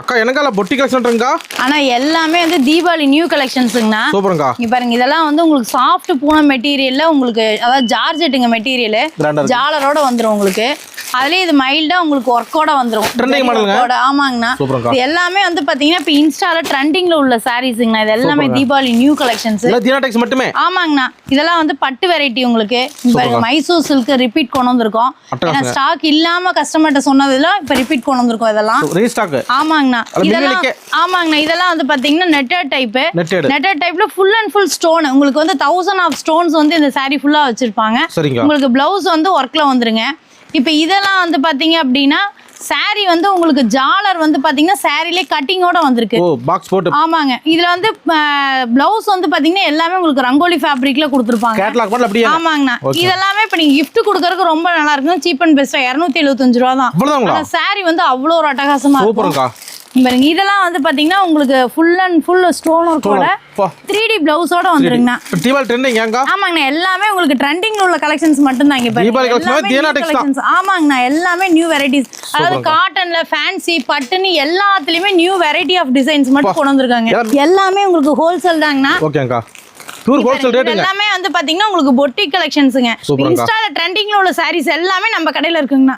அக்கா எனக்கால பொட்டி கலெக்ஷன்ங்கா ஆனா எல்லாமே வந்து தீபாவளி நியூ கலெக்ஷன்ஸ்ங்கண்ணா. சூப்பர்ங்கா. இங்க பாருங்க இதெல்லாம் வந்து உங்களுக்கு சாஃப்ட் பூனம் மெட்டீரியல்ல உங்களுக்கு அதாவது ஜார்ஜெட்டுங்க மெட்டீரியல் ஜாலரோட வந்துரும் உங்களுக்கு. அதுலயே இது மைல்டா உங்களுக்கு ஒர்க்கோட வந்துரும். ட்ரெண்டிங் மாடலுங்க. ஆமாங்கண்ணா. இது எல்லாமே வந்து பாத்தீங்கன்னா இப்ப இன்ஸ்டால ட்ரெண்டிங்ல உள்ள சாரீஸ்ங்கண்ணா. இது எல்லாமே தீபாவளி நியூ கலெக்ஷன்ஸ். இல்ல தீனா டெக்ஸ் மட்டுமே. ஆமாங்கண்ணா. இதெல்லாம் வந்து பட்டு வெரைட்டி உங்களுக்கு. பாருங்க மைசூர் சில்க் ரிப்பீட் கொண்டு வந்திருக்கோம். ஏன்னா ஸ்டாக் இல்லாம கஸ்டமர்ட்ட சொன்னதுல இப்ப ரிப்பீட் கொண்டு வந்திருக்கோம் இதெல்லாம். ரீஸ்டாக். ஆமாங்கண்ணா. இதெல்லாம் ஆமாங்கண்ணா. இதெல்லாம் வந்து பாத்தீங்கன்னா நெட்டட் டைப். நெட்டட் டைப்ல ஃபுல் அண்ட் ஃபுல் ஸ்டோன். உங்களுக்கு வந்து 1000 ஆஃப் ஸ்டோன்ஸ் வந்து இந்த saree ஃபுல்லா வச்சிருப்பாங்க. உங்களுக்கு பிளவுஸ் வந்து ஒர்க்ல வந்துருங்க. இப்போ இதெல்லாம் வந்து பாத்தீங்க அப்படின்னா சாரி வந்து உங்களுக்கு ஜாலர் வந்து பாத்தீங்கன்னா சாரிலே கட்டிங்கோட வந்திருக்கு. ஓ பாக்ஸ் போட்டு. ஆமாங்க. இதுல வந்து பிளவுஸ் வந்து பாத்தீங்கன்னா எல்லாமே உங்களுக்கு ரங்கோலி ஃபேப்ரிக்ல கொடுத்திருப்பாங்க. கேட்டலாக் மாடல் அப்படியே. ஆமாங்கண்ணா. இதெல்லாமே இப்ப நீங்க gift கொடுக்கறதுக்கு ரொம்ப நல்லா இருக்கும். சீப் அண்ட் பெஸ்டா 275 ரூபாய் தான். அவ்வளவுதாங்களா? சாரி வந்து அவ்வளோ ஒரு அட்டகாசமா இருக்கும். சூப்பர்ங்கா. பாருங்க இதெல்லாம் வந்து பாத்தீங்கன்னா உங்களுக்கு ஃபுல் அண்ட் ஃபுல் ஸ்டோன் ஒர்க்கோட 3D பிளவுஸோட வந்துருங்கண்ணா. தீபாவளி ட்ரெண்டிங் ஏங்கா? ஆமாங்கண்ணா. எல்லாமே உங்களுக்கு ட்ரெண்டிங்ல உள்ள கலெக்ஷன்ஸ் மட்டும் தான் இங்க பாருங்க. தீபாவளி கலெக்ஷன் தீனா டெக்ஸ் தான். ஆமாங்கண்ணா. எல்லாமே நியூ வெரைட்டிஸ். அதாவது காட்டன்ல ஃபேன்சி பட்டுன்னு எல்லாத்துலயுமே நியூ வெரைட்டி ஆஃப் டிசைன்ஸ் மட்டும் கொண்டு வந்திருக்காங்க. எல்லாமே உங்களுக்கு ஹோல்சேல் தாங்கண்ணா. ஓகேங்கா. பியூர் ஹோல்சேல் ரேட்டுங்க. எல்லாமே வந்து பாத்தீங்கன்னா உங்களுக்கு பொட்டிக் கலெக்ஷன்ஸ்ங்க. இன்ஸ்டால ட்ரெண்டிங்ல உள்ள sarees எல்லாமே நம்ம கடையில இருக்குங்கண்ணா.